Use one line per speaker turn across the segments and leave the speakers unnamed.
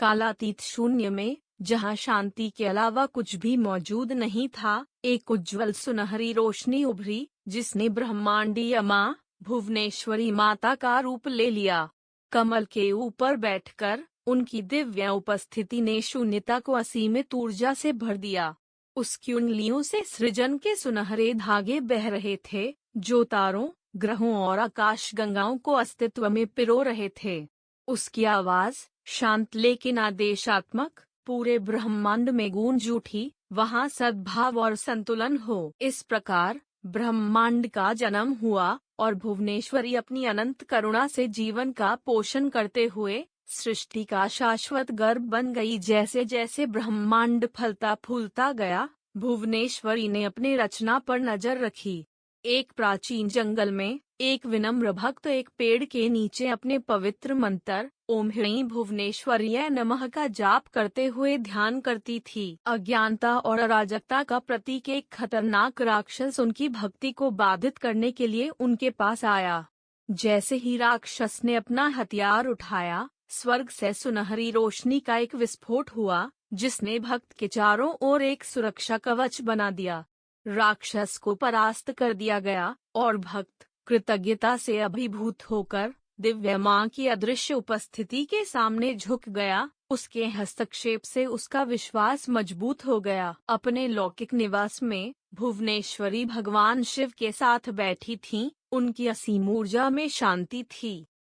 कालातीत शून्य में, जहाँ शांति के अलावा कुछ भी मौजूद नहीं था, एक उज्ज्वल सुनहरी रोशनी उभरी, जिसने ब्रह्मांडीय माँ, भुवनेश्वरी माता का रूप ले लिया। कमल के ऊपर बैठकर उनकी दिव्य उपस्थिति ने शून्यता को असीमित ऊर्जा से भर दिया। उसकी उंगलियों से सृजन के सुनहरे धागे बह रहे थे, जो तारों, ग्रहों और आकाश गंगाओं को अस्तित्व में पिरो रहे थे। उसकी आवाज, शांत लेकिन आदेशात्मक, पूरे ब्रह्मांड में गूंज उठी, वहाँ सद्भाव और संतुलन हो। इस प्रकार ब्रह्मांड का जन्म हुआ और भुवनेश्वरी अपनी अनंत करुणा से जीवन का पोषण करते हुए सृष्टि का शाश्वत गर्भ बन गई। जैसे जैसे ब्रह्मांड फलता फूलता गया, भुवनेश्वरी ने अपने रचना पर नजर रखी। एक प्राचीन जंगल में एक विनम्र भक्त एक पेड़ के नीचे अपने पवित्र मंत्र ओम ह्रीं भुवनेश्वर्यै नमः का जाप करते हुए ध्यान करती थी। अज्ञानता और अराजकता का प्रतीक एक खतरनाक राक्षस उनकी भक्ति को बाधित करने के लिए उनके पास आया। जैसे ही राक्षस ने अपना हथियार उठाया, स्वर्ग से सुनहरी रोशनी का एक विस्फोट हुआ, जिसने भक्त के चारों ओर एक सुरक्षा कवच बना दिया। राक्षस को परास्त कर दिया गया और भक्त कृतज्ञता से अभिभूत होकर दिव्य माँ की अदृश्य उपस्थिति के सामने झुक गया। उसके हस्तक्षेप से उसका विश्वास मजबूत हो गया। अपने लौकिक निवास में भुवनेश्वरी भगवान शिव के साथ बैठी थीं। उनकी असीम ऊर्जा में शांति थी।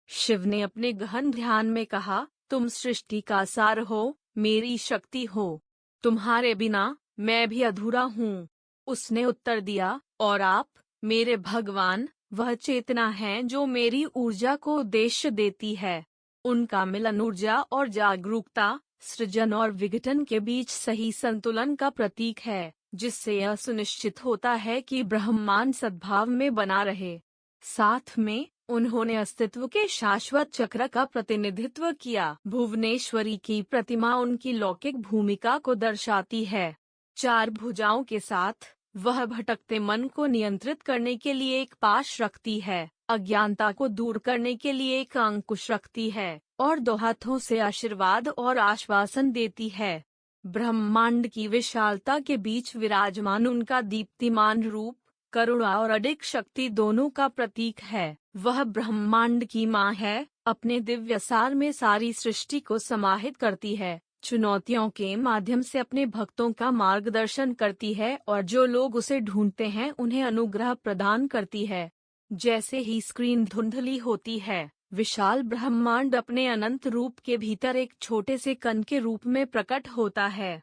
शिव ने अपने गहन ध्यान में कहा, तुम सृष्टि का सार हो, मेरी शक्ति हो। तुम्हारे बिना मैं भी अधूरा हूँ। उसने उत्तर दिया, और आप, मेरे भगवान, वह चेतना है जो मेरी ऊर्जा को उद्देश्य देती है। उनका मिलन ऊर्जा और जागरूकता, सृजन और विघटन के बीच सही संतुलन का प्रतीक है, जिससे यह सुनिश्चित होता है कि ब्रह्मांड सद्भाव में बना रहे। साथ में उन्होंने अस्तित्व के शाश्वत चक्र का प्रतिनिधित्व किया। भुवनेश्वरी की प्रतिमा उनकी लौकिक भूमिका को दर्शाती है। चार भुजाओं के साथ वह भटकते मन को नियंत्रित करने के लिए एक पाश रखती है, अज्ञानता को दूर करने के लिए एक अंकुश रखती है, और दो हाथों से आशीर्वाद और आश्वासन देती है। ब्रह्मांड की विशालता के बीच विराजमान उनका दीप्तिमान रूप, करुणा और अडिग शक्ति दोनों का प्रतीक है। वह ब्रह्मांड की माँ है, अपने दिव्य सार में सारी सृष्टि को समाहित करती है, चुनौतियों के माध्यम से अपने भक्तों का मार्गदर्शन करती है, और जो लोग उसे ढूंढते हैं उन्हें अनुग्रह प्रदान करती है। जैसे ही स्क्रीन धुंधली होती है, विशाल ब्रह्मांड अपने अनंत रूप के भीतर एक छोटे से कण के रूप में प्रकट होता है।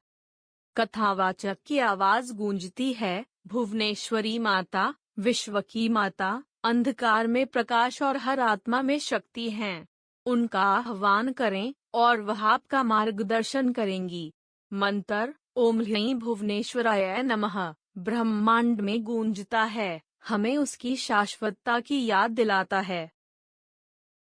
कथावाचक की आवाज गूंजती है, भुवनेश्वरी माता, विश्व की माता, अंधकार में प्रकाश और हर आत्मा में शक्ति हैं। उनका आह्वान करें और वह आपका मार्गदर्शन करेंगी। मंत्र ओम ह्रीं भुवनेश्वराय नमः ब्रह्मांड में गूंजता है, हमें उसकी शाश्वतता की याद दिलाता है।